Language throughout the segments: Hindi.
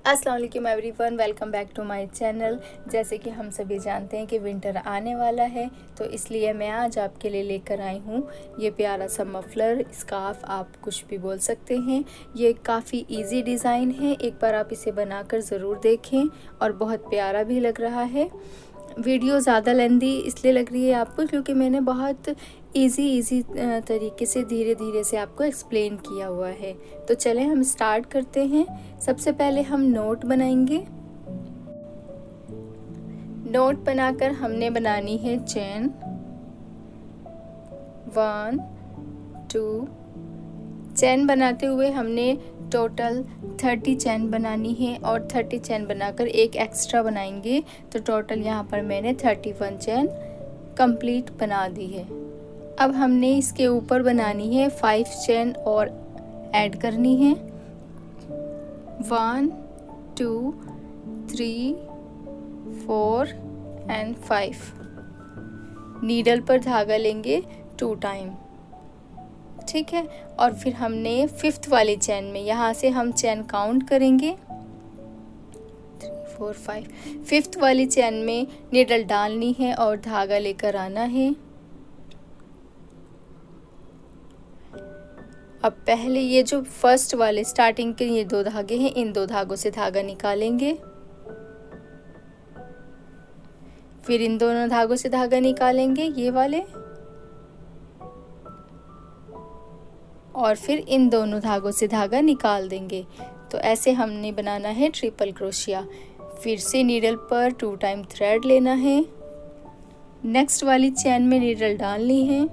अस्सलाम वालेकुम everyone, welcome back to my channel. जैसे कि हम सभी जानते हैं कि विंटर आने वाला है, तो इसलिए मैं आज आपके लिए लेकर आई हूँ ये प्यारा सा मफलर स्कार्फ, आप कुछ भी बोल सकते हैं। ये काफ़ी इजी डिज़ाइन है, एक बार आप इसे बनाकर ज़रूर देखें और बहुत प्यारा भी लग रहा है। वीडियो ज़्यादा लेंदी इसलिए लग रही है आपको क्योंकि मैंने बहुत इजी तरीके से धीरे धीरे से आपको एक्सप्लेन किया हुआ है। तो चलें हम स्टार्ट करते हैं। सबसे पहले हम नोट बनाएंगे। नोट बनाकर हमने बनानी है चेन 1 2। चेन बनाते हुए हमने टोटल 30 चेन बनानी है और 30 चेन बनाकर एक एक्स्ट्रा बनाएंगे, तो टोटल यहाँ पर मैंने 31 चेन कंप्लीट बना दी है। अब हमने इसके ऊपर बनानी है 5 चेन और ऐड करनी है। 1 2 3 4 एंड 5। नीडल पर धागा लेंगे 2 टाइम, ठीक है। और फिर हमने 5th वाली चेन में यहाँ से हम चेन काउंट करेंगे 3 4 5। 5th वाली चेन में नीडल डालनी है और धागा लेकर आना है। अब पहले ये जो फर्स्ट वाले स्टार्टिंग के ये 2 धागे हैं, इन 2 धागों से धागा निकालेंगे, फिर इन दोनों धागों से धागा निकालेंगे ये वाले, और फिर इन दोनों धागों से धागा निकाल देंगे। तो ऐसे हमने बनाना है ट्रिपल क्रोशिया। फिर से नीडल पर 2 टाइम थ्रेड लेना है, नेक्स्ट वाली चेन में नीडल डालनी है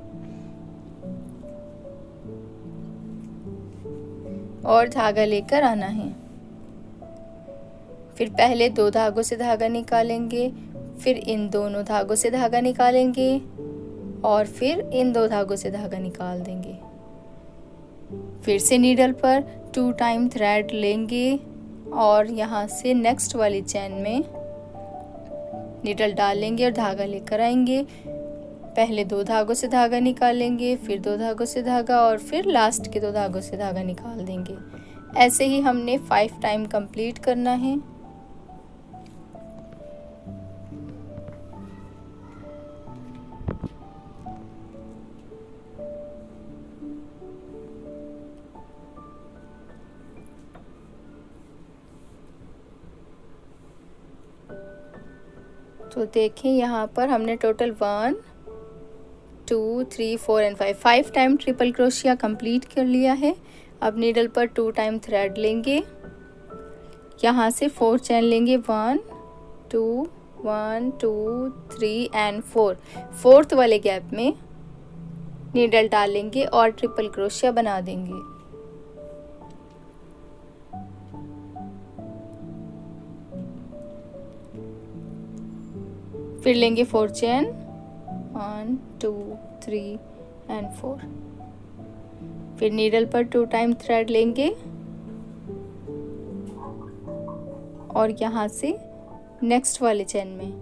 और धागा लेकर आना है। फिर पहले 2 धागों से धागा निकालेंगे, फिर इन दोनों धागों से धागा निकालेंगे और फिर इन 2 धागों से धागा निकाल देंगे। फिर से नीडल पर 2 टाइम थ्रेड लेंगे और यहाँ से नेक्स्ट वाली चेन में नीडल डालेंगे और धागा लेकर आएंगे। पहले 2 धागों से धागा निकालेंगे, फिर 2 धागों से धागा और फिर लास्ट के 2 धागों से धागा निकाल देंगे। ऐसे ही हमने 5 टाइम कंप्लीट करना है। तो देखें यहाँ पर हमने total 1 2 3 4 and 5 time triple crochet complete कर लिया है। अब नीडल पर 2 टाइम थ्रेड लेंगे, यहाँ से 4 चेन लेंगे 1 2 1 2 3 एंड 4। 4th वाले गैप में नीडल डालेंगे और ट्रिपल क्रोशिया बना देंगे। फिर लेंगे 4 चेन 1 2 3 एंड 4। फिर नीडल पर 2 टाइम थ्रेड लेंगे और यहाँ से नेक्स्ट वाले चेन में,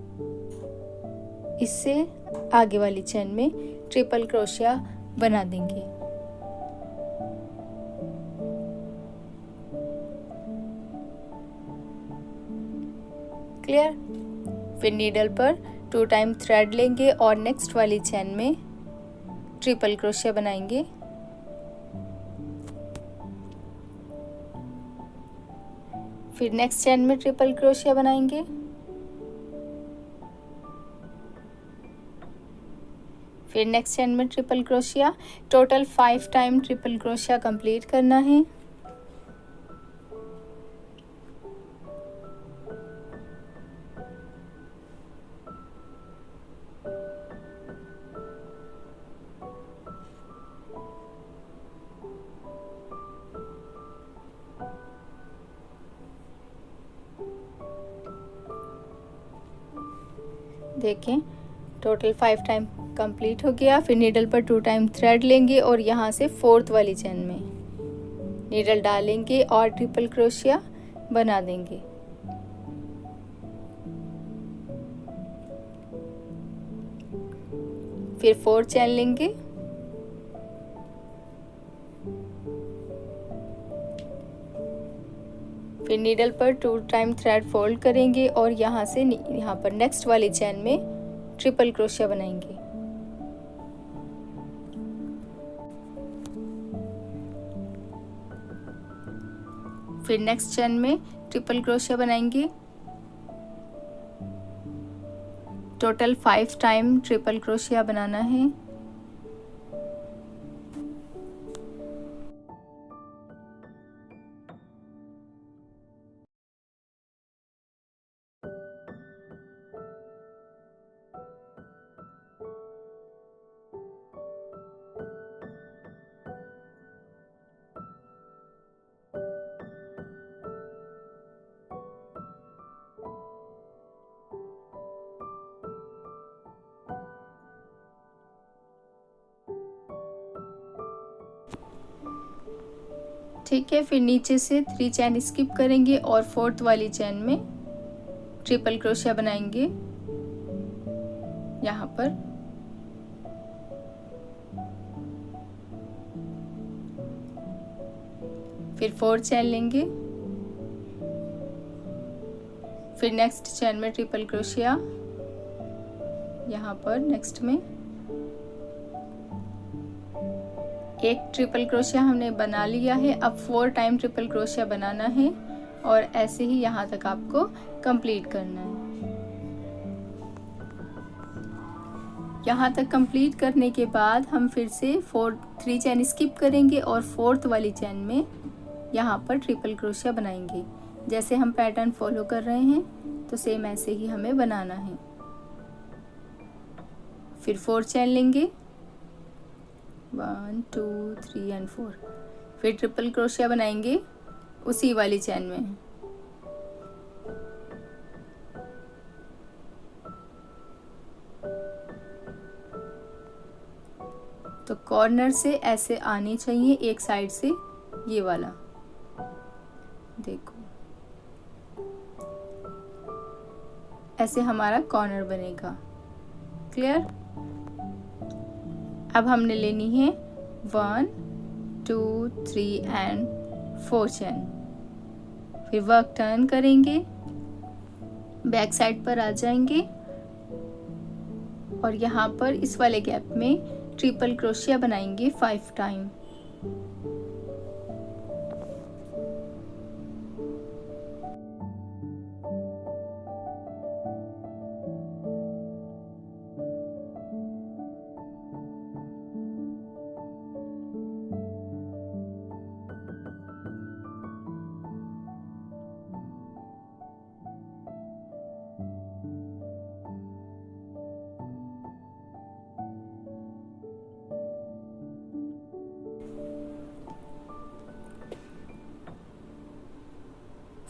इससे आगे वाली चेन में ट्रिपल क्रोशिया बना देंगे। क्लियर। फिर नीडल पर 2 टाइम थ्रेड लेंगे और नेक्स्ट वाली चेन में ट्रिपल क्रोशिया बनाएंगे। फिर नेक्स्ट चेन में ट्रिपल क्रोशिया बनाएंगे। फिर नेक्स्ट चेन में triple crochet. Total 5 time triple crochet complete करना है। देखें टोटल 5 टाइम कंप्लीट हो गया। फिर नीडल पर 2 टाइम थ्रेड लेंगे और यहाँ से 4th वाली चेन में नीडल डालेंगे और ट्रिपल क्रोशिया बना देंगे। फिर 4 चेन लेंगे फिर नीडल पर 2 टाइम थ्रेड फोल्ड करेंगे और यहाँ से यहाँ पर नेक्स्ट वाली चेन में ट्रिपल क्रोशिया बनाएंगे। फिर नेक्स्ट चेन में ट्रिपल क्रोशिया बनाएंगे। टोटल 5 टाइम ट्रिपल क्रोशिया बनाना है। ठीक है, फिर नीचे से 3 चेन स्किप करेंगे और 4th वाली चेन में ट्रिपल क्रोशिया बनाएंगे यहाँ पर। फिर 4 चेन लेंगे, फिर नेक्स्ट चेन में ट्रिपल क्रोशिया यहाँ पर नेक्स्ट में। एक ट्रिपल क्रोशिया हमने बना लिया है। अब 4 टाइम ट्रिपल क्रोशिया बनाना है और ऐसे ही यहाँ तक आपको कंप्लीट करना है। यहाँ तक कंप्लीट करने के बाद हम फिर से 3 चेन स्किप करेंगे और 4th वाली चेन में यहाँ पर ट्रिपल क्रोशिया बनाएंगे। जैसे हम पैटर्न फॉलो कर रहे हैं तो सेम ऐसे ही हमें बनाना है। फिर 4 चेन लेंगे, 1 2 3 एंड 4। फिर ट्रिपल क्रोशिया बनाएंगे उसी वाली चेन में। तो कॉर्नर से ऐसे आनी चाहिए एक साइड से, ये वाला देखो, ऐसे हमारा कॉर्नर बनेगा। क्लियर। अब हमने लेनी है 1 2 3 एंड 4 चेन। फिर वर्क टर्न करेंगे, बैक साइड पर आ जाएंगे और यहाँ पर इस वाले गैप में ट्रिपल क्रोशिया बनाएंगे 5 time.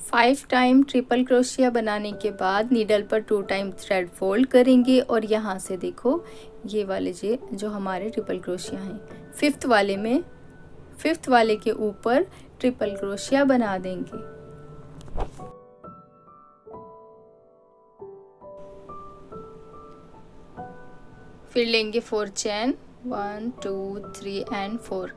Five time triple crochet बनाने के बाद नीडल पर 2 टाइम थ्रेड फोल्ड करेंगे और यहाँ से देखो ये वाले जो हमारे ट्रिपल क्रोशिया हैं, 5th वाले के ऊपर ट्रिपल क्रोशिया बना देंगे। फिर लेंगे 4 चेन, 1 2 3 एंड 4।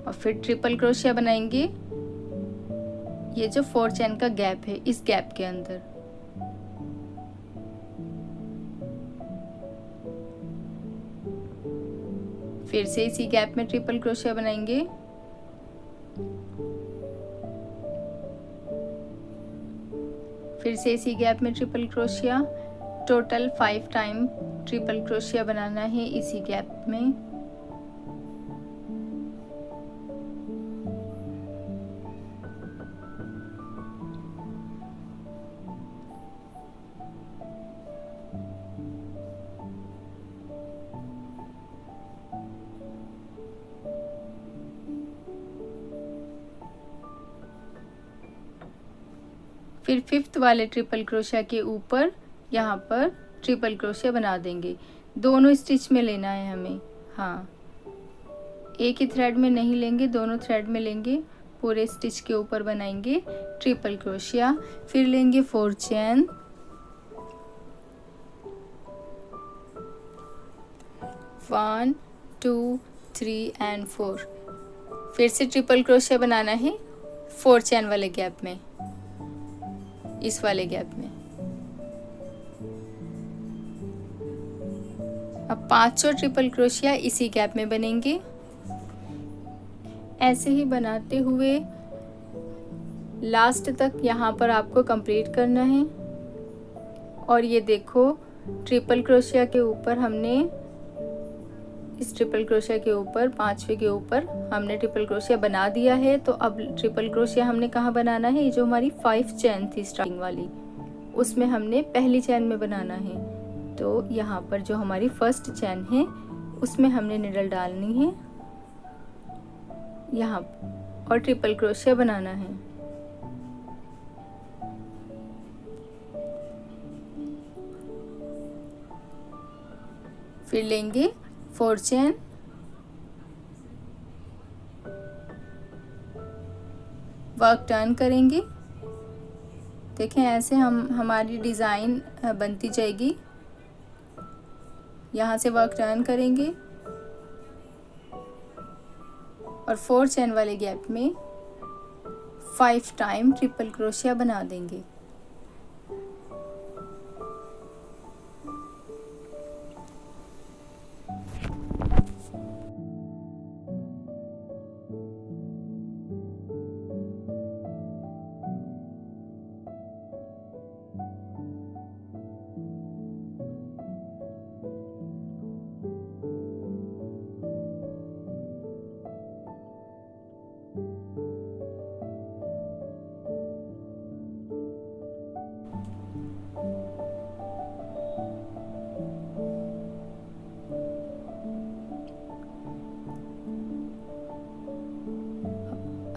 और फिर ट्रिपल क्रोशिया बनाएंगे ये जो 4 चेन का गैप है, इस गैप के अंदर। फिर से इसी गैप में ट्रिपल क्रोशिया बनाएंगे। फिर से इसी गैप में triple crochet. Total 5 time triple crochet बनाना है इसी गैप में। फिर 5th वाले ट्रिपल क्रोशिया के ऊपर यहाँ पर ट्रिपल क्रोशिया बना देंगे। दोनों स्टिच में लेना है हमें, हाँ, एक ही थ्रेड में नहीं लेंगे, दोनों थ्रेड में लेंगे। पूरे स्टिच के ऊपर बनाएंगे ट्रिपल क्रोशिया। फिर लेंगे 4 चेन, 1 2 3 and 4। फिर से ट्रिपल क्रोशिया बनाना है 4 चैन वाले गैप में, इस वाले गैप में। अब 5 ट्रिपल क्रोशिया इसी गैप में बनेंगे। ऐसे ही बनाते हुए लास्ट तक यहाँ पर आपको कंप्लीट करना है। और ये देखो ट्रिपल क्रोशिया के ऊपर हमने, इस ट्रिपल क्रोशिया के ऊपर 5वें के ऊपर हमने ट्रिपल क्रोशिया बना दिया है। तो अब ट्रिपल क्रोशिया हमने कहाँ बनाना है, ये जो हमारी 5 चैन थी स्टार्टिंग वाली, उसमें हमने पहली चैन में बनाना है। तो यहाँ पर जो हमारी फर्स्ट चैन है उसमें हमने निडल डालनी है यहाँ, और ट्रिपल क्रोशिया बनाना है। फिर लेंगे 4 चैन, वर्क टर्न करेंगे। देखें ऐसे हमारी डिज़ाइन बनती जाएगी। यहाँ से वर्क टर्न करेंगे और 4 चैन वाले गैप में 5 टाइम ट्रिपल क्रोशिया बना देंगे।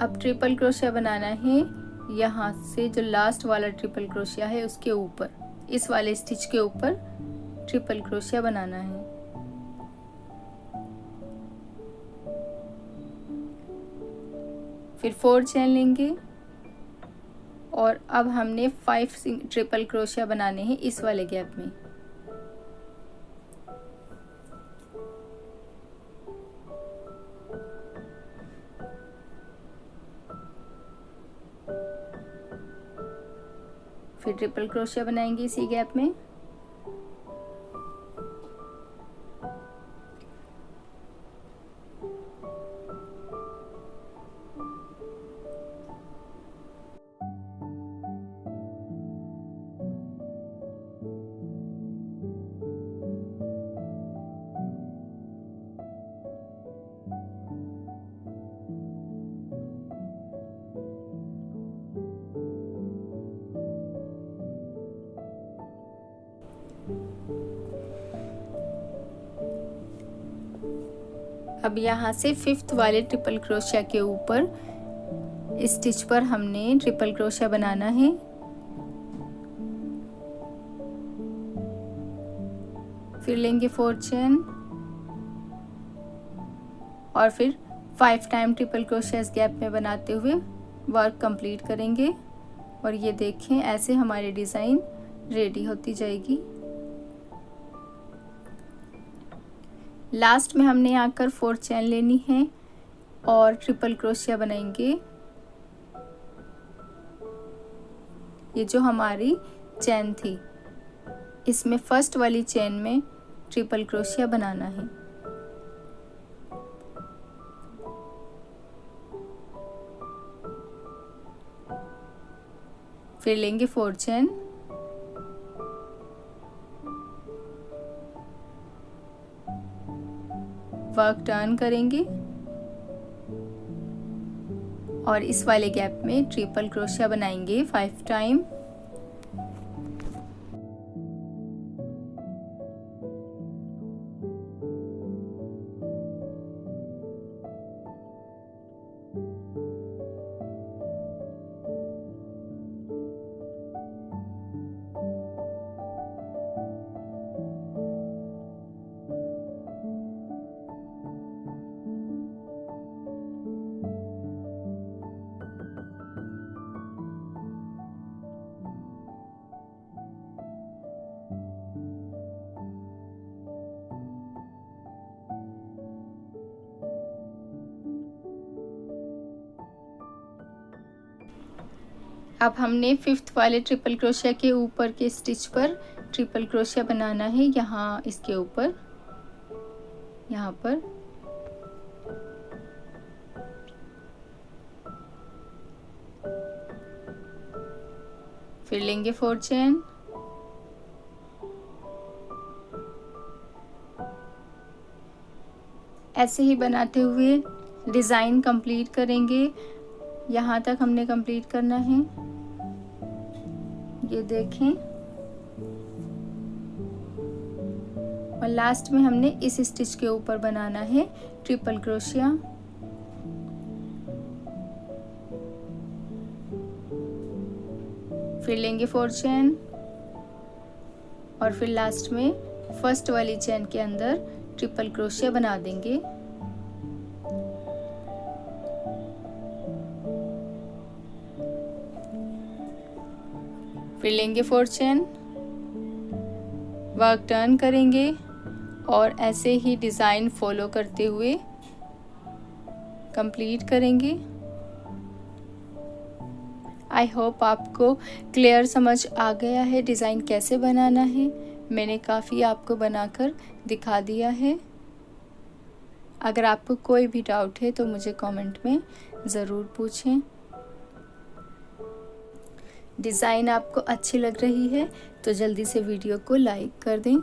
अब ट्रिपल क्रोशिया बनाना है यहाँ से, जो लास्ट वाला ट्रिपल क्रोशिया है उसके ऊपर, इस वाले स्टिच के ऊपर ट्रिपल क्रोशिया बनाना है। फिर 4 चैन लेंगे और अब हमने 5 ट्रिपल क्रोशिया बनाने हैं इस वाले गैप में। फिर ट्रिपल क्रोशिया बनाएंगे इसी गैप में। अब यहाँ से 5th वाले ट्रिपल क्रोशिया के ऊपर इस स्टिच पर हमने ट्रिपल क्रोशिया बनाना है। फिर लेंगे 4 चैन और फिर 5 टाइम ट्रिपल क्रोशिया इस गैप में बनाते हुए वर्क कंप्लीट करेंगे। और ये देखें ऐसे हमारी डिज़ाइन रेडी होती जाएगी। लास्ट में हमने आकर 4 चैन लेनी है और ट्रिपल क्रोशिया बनाएंगे। ये जो हमारी चैन थी इसमें फर्स्ट वाली चैन में ट्रिपल क्रोशिया बनाना है। फिर लेंगे 4 चैन वर्क टर्न करेंगे और इस वाले गैप में ट्रिपल क्रोशिया बनाएंगे 5 टाइम। अब हमने 5th वाले ट्रिपल क्रोशिया के ऊपर के स्टिच पर ट्रिपल क्रोशिया बनाना है, यहाँ इसके ऊपर, यहाँ पर। फिर लेंगे 4 चेन, ऐसे ही बनाते हुए डिज़ाइन कंप्लीट करेंगे। यहाँ तक हमने कंप्लीट करना है, ये देखें। और लास्ट में हमने इस स्टिच के ऊपर बनाना है ट्रिपल क्रोशिया। फिर लेंगे 4 चेन और फिर लास्ट में फर्स्ट वाली चेन के अंदर ट्रिपल क्रोशिया बना देंगे। फिर लेंगे 4 चेन, वर्क टर्न करेंगे और ऐसे ही डिज़ाइन फॉलो करते हुए कंप्लीट करेंगे। आई होप आपको क्लियर समझ आ गया है डिज़ाइन कैसे बनाना है। मैंने काफ़ी आपको बनाकर दिखा दिया है। अगर आपको कोई भी डाउट है तो मुझे कमेंट में ज़रूर पूछें। डिज़ाइन आपको अच्छी लग रही है तो जल्दी से वीडियो को लाइक कर दें।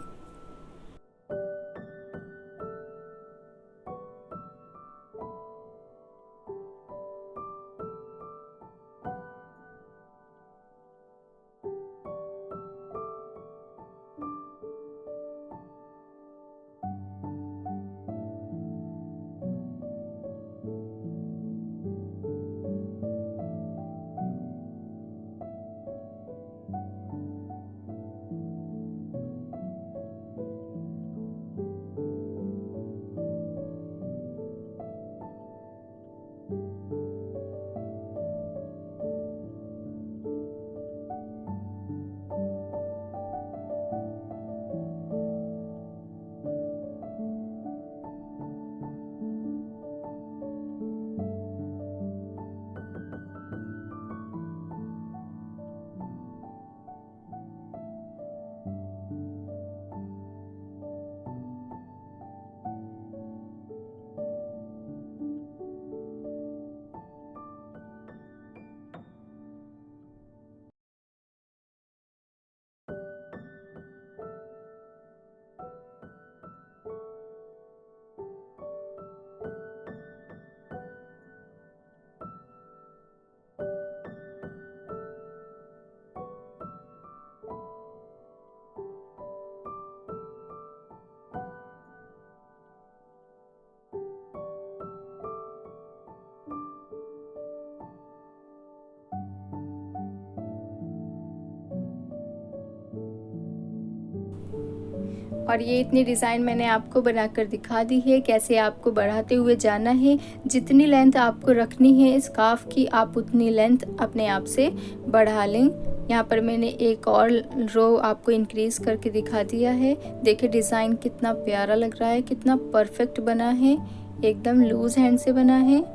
और ये इतनी डिज़ाइन मैंने आपको बनाकर दिखा दी है, कैसे आपको बढ़ाते हुए जाना है। जितनी लेंथ आपको रखनी है स्कार्फ की, आप उतनी लेंथ अपने आप से बढ़ा लें। यहाँ पर मैंने एक और रो आपको इंक्रीज़ करके दिखा दिया है। देखिए डिज़ाइन कितना प्यारा लग रहा है, कितना परफेक्ट बना है, एकदम लूज़ हैंड से बना है।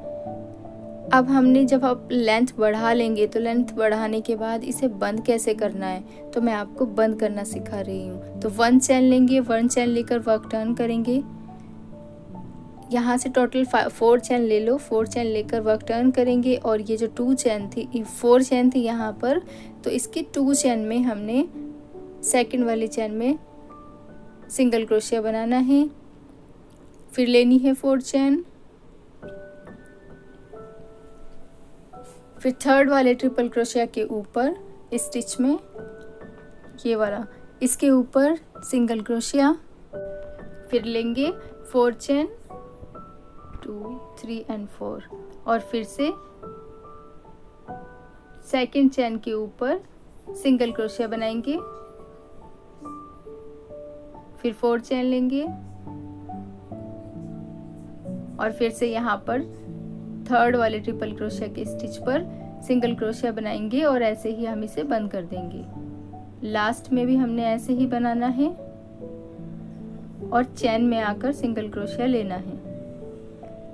अब हमने जब आप लेंथ बढ़ा लेंगे तो लेंथ बढ़ाने के बाद इसे बंद कैसे करना है तो मैं आपको बंद करना सिखा रही हूँ। तो 1 चेन लेंगे, 1 चेन लेकर वर्क टर्न करेंगे। यहाँ से टोटल 4 चेन ले लो, 4 चेन लेकर वर्क टर्न करेंगे। और ये जो 2 चेन थी, 4 चेन थी यहाँ पर, तो इसकी 2 चेन में हमने सेकंड वाली चेन में सिंगल क्रोशिया बनाना है। फिर लेनी है 4 चेन, फिर थर्ड वाले ट्रिपल क्रोशिया के ऊपर स्टिच में, ये वाला, इसके ऊपर सिंगल क्रोशिया। फिर लेंगे 4 चेन, 2, 3 एंड 4 और फिर से सेकंड चेन के ऊपर सिंगल क्रोशिया बनाएंगे। फिर 4 चेन लेंगे और फिर से यहाँ पर थर्ड वाले ट्रिपल क्रोशिया के स्टिच पर सिंगल क्रोशिया बनाएंगे और ऐसे ही हम इसे बंद कर देंगे। लास्ट में भी हमने ऐसे ही बनाना है और चेन में आकर सिंगल क्रोशिया लेना है।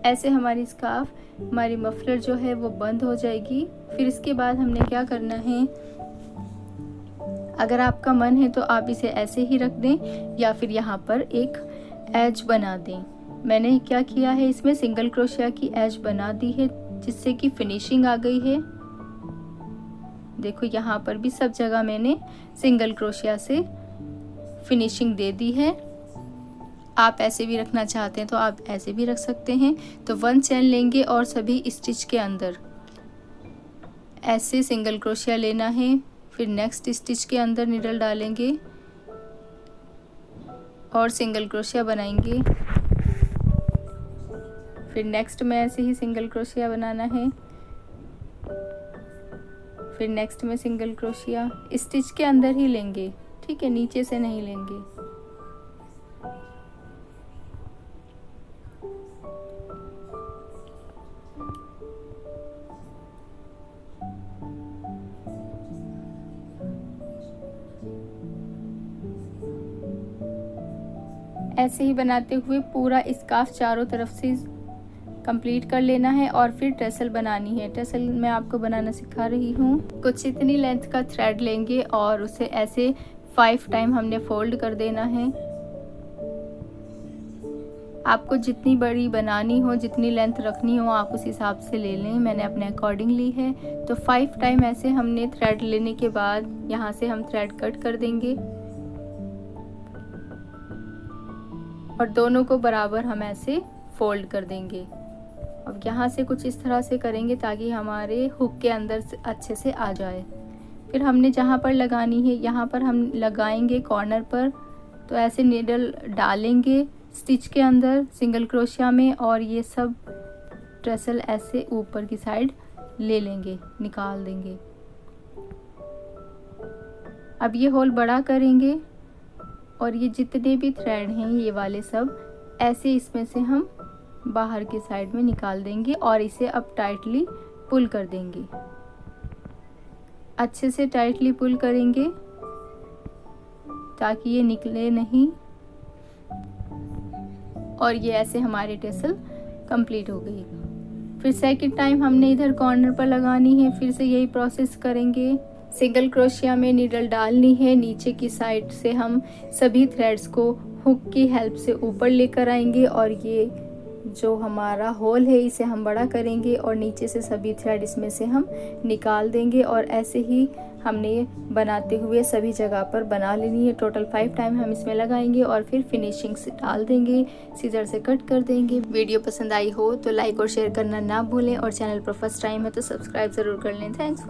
ऐसे हमारी स्कार्फ, हमारी मफलर जो है वो बंद हो जाएगी। फिर इसके बाद हमने क्या करना है, अगर आपका मन है तो आप इसे ऐसे ही रख दें या फिर यहाँ पर एक एज बना दें। मैंने क्या किया है, इसमें सिंगल क्रोशिया की एज बना दी है जिससे कि फिनिशिंग आ गई है। देखो यहाँ पर भी सब जगह मैंने सिंगल क्रोशिया से फिनिशिंग दे दी है। आप ऐसे भी रखना चाहते हैं तो आप ऐसे भी रख सकते हैं। तो 1 चेन लेंगे और सभी स्टिच के अंदर ऐसे सिंगल क्रोशिया लेना है। फिर नेक्स्ट स्टिच के अंदर नीडल डालेंगे और सिंगल क्रोशिया बनाएंगे। फिर नेक्स्ट में ऐसे ही सिंगल क्रोशिया बनाना है। फिर नेक्स्ट में सिंगल क्रोशिया स्टिच के अंदर ही लेंगे, ठीक है, नीचे से नहीं लेंगे। ऐसे ही बनाते हुए पूरा स्कार्फ चारों तरफ से कंप्लीट कर लेना है और फिर टसल बनानी है। टसल मैं आपको बनाना सिखा रही हूँ। कुछ इतनी लेंथ का थ्रेड लेंगे और उसे ऐसे 5 टाइम हमने फोल्ड कर देना है। आपको जितनी बड़ी बनानी हो, जितनी लेंथ रखनी हो, आप उस हिसाब से ले लें। मैंने अपने अकॉर्डिंग ली है। तो 5 टाइम ऐसे हमने थ्रेड लेने के बाद यहाँ से हम थ्रेड कट कर देंगे और दोनों को बराबर हम ऐसे फोल्ड कर देंगे। अब यहाँ से कुछ इस तरह से करेंगे ताकि हमारे हुक के अंदर से अच्छे से आ जाए। फिर हमने जहाँ पर लगानी है यहाँ पर हम लगाएंगे कॉर्नर पर। तो ऐसे नीडल डालेंगे स्टिच के अंदर सिंगल क्रोशिया में और ये सब टसल ऐसे ऊपर की साइड ले लेंगे, निकाल देंगे। अब ये होल बड़ा करेंगे और ये जितने भी थ्रेड हैं ये वाले सब ऐसे इसमें से हम बाहर की साइड में निकाल देंगे और इसे अब टाइटली पुल कर देंगे। अच्छे से टाइटली पुल करेंगे ताकि ये निकले नहीं और ये ऐसे हमारी टसल कंप्लीट हो गई। फिर सेकंड टाइम हमने इधर कॉर्नर पर लगानी है। फिर से यही प्रोसेस करेंगे। सिंगल क्रोशिया में नीडल डालनी है। नीचे की साइड से हम सभी थ्रेड्स को हुक की हेल्प से ऊपर लेकर आएंगे और ये जो हमारा होल है इसे हम बड़ा करेंगे और नीचे से सभी थ्रेड इसमें से हम निकाल देंगे और ऐसे ही हमने बनाते हुए सभी जगह पर बना लेनी है। टोटल 5 टाइम हम इसमें लगाएंगे और फिर फिनिशिंग से डाल देंगे, सीजर से कट कर देंगे। वीडियो पसंद आई हो तो लाइक और शेयर करना ना भूलें और चैनल पर फर्स्ट टाइम है तो सब्सक्राइब ज़रूर कर लें। Thanks for